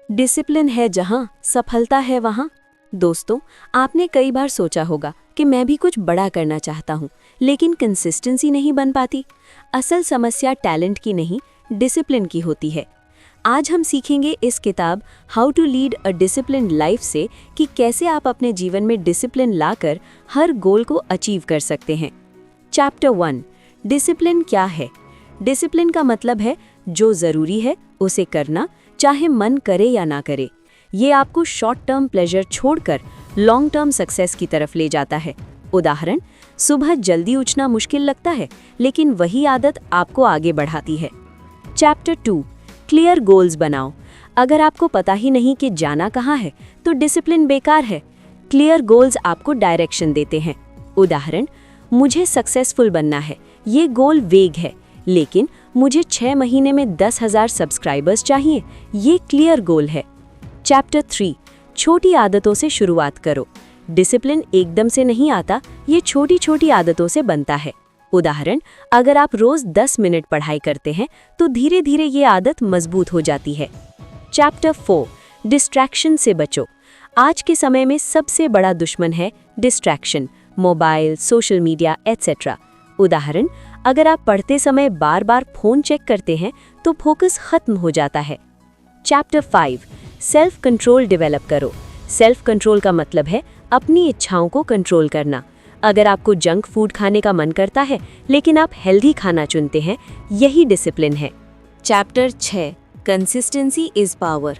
Discipline है जहाँ सफलता है वहाँ। दोस्तों, आपने कई बार सोचा होगा कि मैं भी कुछ बड़ा करना चाहता हूँ, लेकिन कंसिस्टेंसी नहीं बन पाती। असल समस्या टैलेंट की नहीं, डिसिप्लिन की होती है। आज हम सीखेंगे इस किताब how to lead a disciplined life से कि कैसे आप अपने जीवन में डिसिप्लिन लाकर हर गोल को अचीव कर सकते हैं। चैप्टर 1, डिसिप्लिन क्या है। डिसिप्लिन का मतलब है जो ज़रूरी है उसे करना, चाहे मन करे या ना करे। ये आपको शॉर्ट टर्म प्लेजर छोड़कर लॉन्ग टर्म सक्सेस की तरफ ले जाता है। उदाहरण, सुबह जल्दी उठना मुश्किल लगता है, लेकिन वही आदत आपको आगे बढ़ाती है। चैप्टर 2, क्लियर गोल्स बनाओ। अगर आपको पता ही नहीं कि जाना कहाँ है, तो डिसिप्लिन बेकार है। क्लियर गोल्स आपको डायरेक्शन देते हैं। उदाहरण, मुझे सक्सेसफुल बनना है, ये गोल वेग है, लेकिन मुझे 6 महीने में 10,000 सब्सक्राइबर्स चाहिए, ये क्लियर गोल है। चैप्टर 3, छोटी आदतों से शुरुआत करो। डिसिप्लिन एकदम से नहीं आता, ये छोटी छोटी आदतों से बनता है। उदाहरण, अगर आप रोज 10 मिनट पढ़ाई करते हैं तो धीरे धीरे ये आदत मजबूत हो जाती है। चैप्टर 4, डिस्ट्रैक्शन से बचो। आज के समय में सबसे बड़ा दुश्मन है distraction, mobile, social media etcetera. उदाहरण, अगर आप पढ़ते समय बार बार फोन चेक करते हैं तो फोकस खत्म हो जाता है। चैप्टर 5, सेल्फ कंट्रोल डेवलप करो। सेल्फ कंट्रोल का मतलब है अपनी इच्छाओं को कंट्रोल करना। अगर आपको जंक फूड खाने का मन करता है लेकिन आप हेल्दी खाना चुनते हैं, यही डिसिप्लिन है। Chapter 6, consistency is power.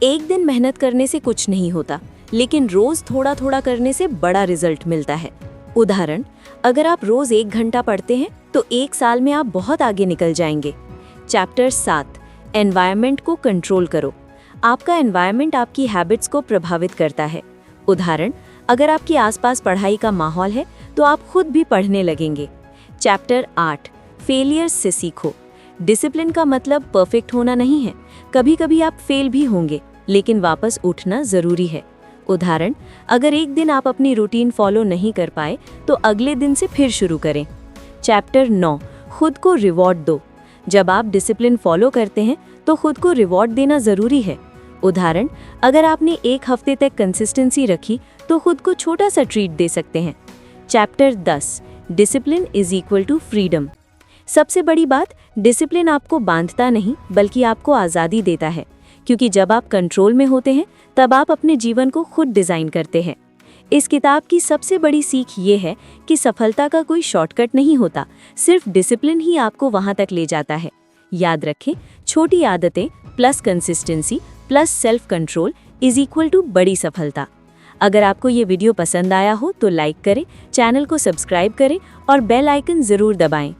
एक दिन मेहनत करने से कुछ नहीं होता, लेकिन रोज थोड़ा थोड़ा करने से बड़ा रिजल्ट मिलता है। उदाहरण, अगर आप रोज 1 घंटा पढ़ते हैं तो 1 साल में आप बहुत आगे निकल जाएंगे। चैप्टर 7, एनवायरनमेंट को कंट्रोल करो। आपका एनवायरनमेंट आपकी हैबिट्स को प्रभावित करता है। उदाहरण, अगर आपके आसपास पढ़ाई का माहौल है तो आप खुद भी पढ़ने लगेंगे। चैप्टर 8, फेलियर्स से सीखो। डिसिप्लिन का मतलब परफेक्ट होना नहीं है। कभी कभी आप फेल भी होंगे, लेकिन वापस उठना जरूरी है। उदाहरण, अगर एक दिन आप अपनी रूटीन फॉलो नहीं कर पाए तो अगले दिन से फिर शुरू करें। चैप्टर 9, खुद को रिवॉर्ड दो। जब आप डिसिप्लिन फॉलो करते हैं तो खुद को रिवॉर्ड देना जरूरी है। उदाहरण, अगर आपने 1 हफ्ते तक कंसिस्टेंसी रखी तो खुद को छोटा सा ट्रीट दे सकते हैं। Chapter 10, discipline is equal to freedom. सबसे बड़ी बात, डिसिप्लिन आपको बांधता नहीं बल्कि आपको आज़ादी देता है, क्योंकि जब आप कंट्रोल में होते हैं तब आप अपने जीवन को खुद डिज़ाइन करते हैं। इस किताब की सबसे बड़ी सीख ये है कि सफलता का कोई शॉर्टकट नहीं होता, सिर्फ डिसिप्लिन ही आपको वहाँ तक ले जाता है। याद रखें, छोटी आदतें plus consistency plus self control is equal to बड़ी सफलता। अगर आपको ये वीडियो पसंद आया हो तो लाइक करें, चैनल को सब्सक्राइब करें और बेल आइकन ज़रूर दबाएं।